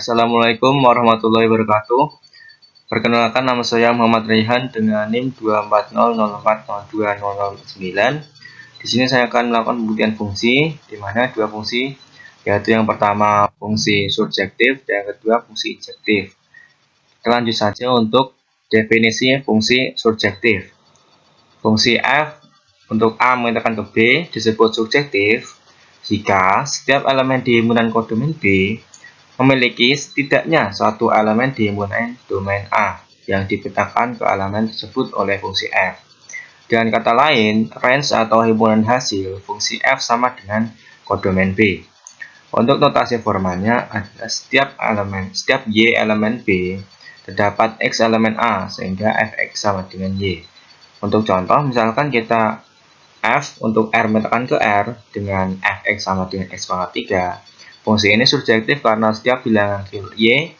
Assalamualaikum warahmatullahi wabarakatuh. Perkenalkan, nama saya Muhammad Raihan dengan NIM 240040209. Di sini saya akan melakukan pembuktian fungsi, di mana dua fungsi, yaitu yang pertama fungsi surjektif dan yang kedua fungsi injektif. Kita lanjut saja untuk definisi fungsi surjektif. Fungsi f untuk A mengatakan ke B disebut surjektif jika setiap elemen di himpunan kodomen B memiliki setidaknya satu elemen di himpunan domain A yang dipetakan ke elemen tersebut oleh fungsi f. Dengan kata lain, range atau himpunan hasil fungsi f sama dengan kodomen B. Untuk notasi formalnya adalah setiap y elemen B terdapat x elemen A sehingga fx sama dengan y. Untuk contoh, misalkan kita f untuk r menekan ke r dengan fx sama dengan x pangkat 3. Fungsi ini surjektif karena setiap bilangan y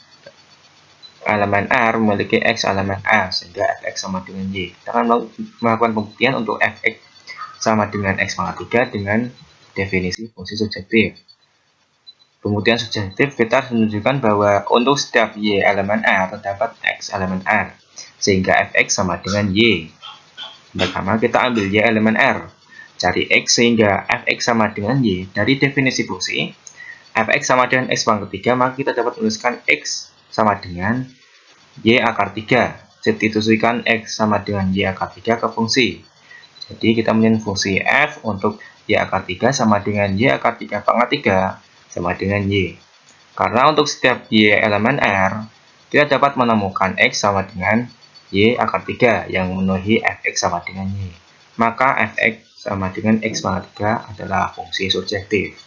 elemen r memiliki x elemen a sehingga fx sama dengan y. Kita akan melakukan pembuktian untuk fx sama dengan x pangkat 3 dengan definisi fungsi surjektif. Pembuktian surjektif kita harus menunjukkan bahwa untuk setiap y elemen r terdapat x elemen r sehingga fx sama dengan y. Pertama, kita ambil y elemen r, cari x sehingga fx sama dengan y. Dari definisi fungsi fx sama dengan x pangkat 3, maka kita dapat menuliskan x sama dengan y akar 3. Substitusikan x sama dengan y akar 3 ke fungsi. Jadi kita menyebut fungsi f untuk y akar 3 sama dengan y akar 3 pangkat 3 sama dengan y. Karena untuk setiap y elemen r, kita dapat menemukan x sama dengan y akar 3 yang memenuhi fx sama dengan y. Maka fx sama dengan x pangkat 3 adalah fungsi surjektif.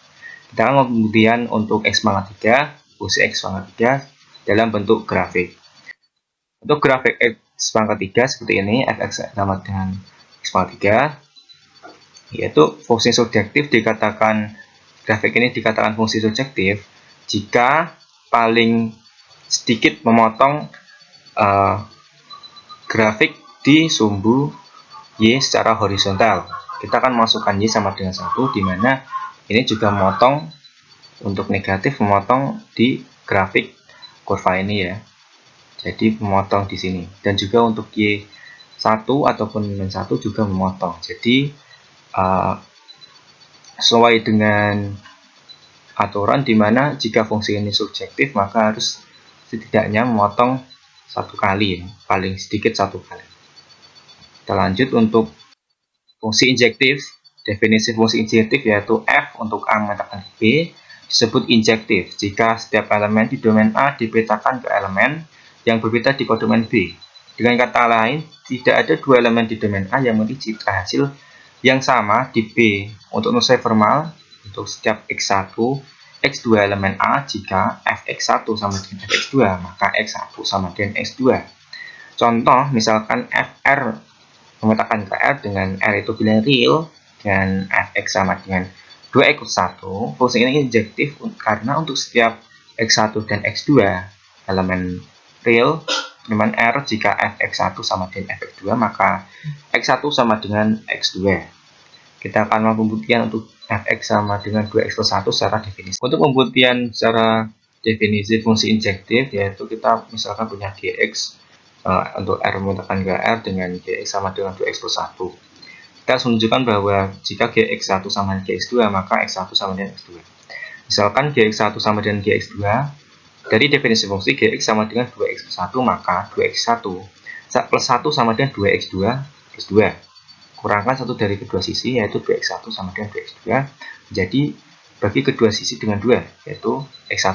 Kita akan kemudian untuk x pangkat 3, fungsi x pangkat 3 dalam bentuk grafik. Untuk grafik x pangkat 3 seperti ini, fx sama dengan x pangkat 3, yaitu fungsi surjektif dikatakan, grafik ini dikatakan fungsi surjektif jika paling sedikit memotong grafik di sumbu y secara horizontal. Kita akan masukkan y sama dengan 1, di mana ini juga memotong untuk negatif, memotong di grafik kurva ini ya. Jadi memotong di sini, dan juga untuk y1 ataupun -1 juga memotong. Jadi sesuai dengan aturan di mana jika fungsi ini surjektif maka harus setidaknya memotong satu kali ya, paling sedikit satu kali. Kita lanjut untuk fungsi injektif. Definisi fungsi injektif yaitu f untuk A menekan B disebut injektif jika setiap elemen di domain A dipetakan ke elemen yang berbeda di kodomen B. Dengan kata lain, tidak ada dua elemen di domain A yang memiliki citra hasil yang sama di B. Untuk nilai formal, untuk setiap x1, x2 elemen A, jika fx1 sama dengan fx2, maka x1 sama dengan x2. Contoh, misalkan fr memetakan ke R dengan R itu bilangan real, dan fx sama dengan 2x1, fungsi ini injektif karena untuk setiap x1 dan x2 elemen real elemen R, jika fx1 sama dengan fx2, maka x1 sama dengan x2. Kita akan melakukan pembuktian untuk fx sama dengan 2x+1 secara definisi. Untuk pembuktian secara definisi fungsi injektif, yaitu kita misalkan punya gx untuk R menekan ke R dengan gx sama dengan 2x+1. Kita harus menunjukkan bahwa jika gx1 sama dengan gx2, maka x1 sama dengan x2. Misalkan gx1 sama dengan gx2, dari definisi fungsi gx sama dengan 2x+1, maka 2x1 plus 1 sama dengan 2x2 plus 2. Kurangkan satu dari kedua sisi, yaitu 2x1 sama dengan 2x2. Jadi bagi kedua sisi dengan 2, yaitu x1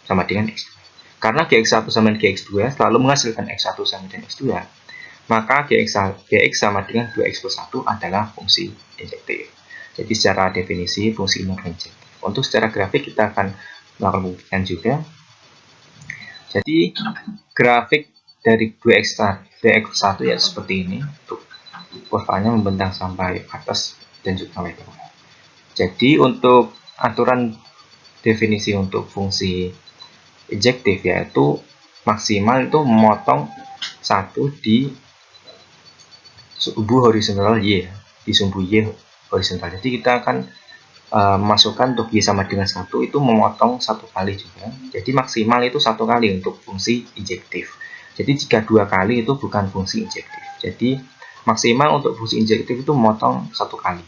sama dengan x2. Karena gx1 sama dengan gx2 selalu menghasilkan x1 sama dengan x2, maka gx sama dengan 2x+1 adalah fungsi injektif. Jadi secara definisi fungsi ini injektif. Untuk secara grafik kita akan melakukan pembuktian juga. Jadi grafik dari 2x1 ya seperti ini. Untuk kurvanya membentang sampai atas dan juga sampai bawah. Jadi untuk aturan definisi untuk fungsi injektif yaitu maksimal itu memotong satu di sumbu horizontal y, di sumbu y horizontal. Jadi kita akan masukkan untuk Y sama dengan 1 itu memotong 1 kali juga. Jadi maksimal itu 1 kali untuk fungsi injektif. Jadi jika 2 kali itu bukan fungsi injektif. Jadi maksimal untuk fungsi injektif itu memotong 1 kali.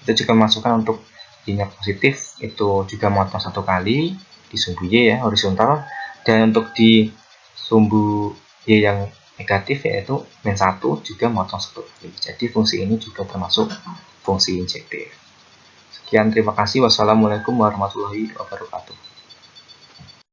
Kita juga masukkan untuk Y-nya positif itu juga memotong 1 kali di sumbu Y ya, horizontal. Dan untuk di sumbu Y yang negatif yaitu -1 juga memotong 1 kali. Jadi fungsi ini juga termasuk fungsi injektif. Sekian, terima kasih. Wassalamualaikum warahmatullahi wabarakatuh.